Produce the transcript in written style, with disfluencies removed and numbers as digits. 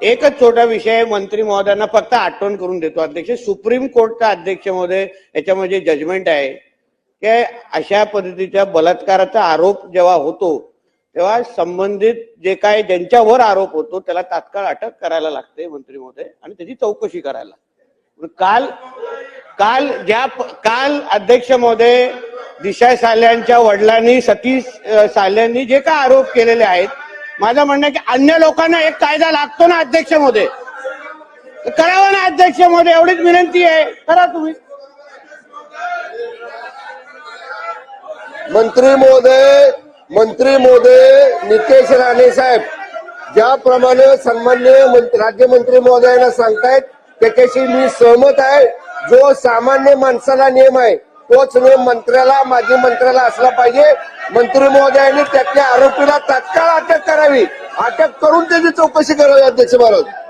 एकच छोटा विषय मंत्री महोदयांना फक्त आठवण करून देतो अध्यक्ष, सुप्रीम कोर्टचा अध्यक्ष महोदय याच्यामध्ये जजमेंट आहे की अशा पद्धतीच्या बलात्काराचा आरोप जेव्हा होतो तेव्हा संबंधित जे काय ज्यांच्यावर आरोप होतो त्याला तात्काळ अटक करायला लागते मंत्री महोदय, आणि त्याची चौकशी करायला. काल अध्यक्ष महोदय दिशा साल्यांच्या वडिलांनी सतीश साल्यांनी जे काय आरोप केलेले आहेत, माझं म्हणणं आहे की अन्य लोकांना एक कायदा लागतो ना अध्यक्ष महोदय, करावा ना अध्यक्ष महोदय, एवढीच विनंती आहे, करा तुम्ही. मंत्री महोदय नितेश राणे साहेब ज्याप्रमाणे सन्मान्य राज्यमंत्री महोदयांना सांगतायत त्याच्याशी मी सहमत आहे. जो सामान्य माणसाला नियम आहे तोच नियम मंत्र्याला, माजी मंत्र्याला असला पाहिजे. मंत्री महोदयांनी त्यातल्या आरोपीला तात्काळ अटक करावी, अटक करून त्याची चौकशी करावी. अध्यक्ष महाराज.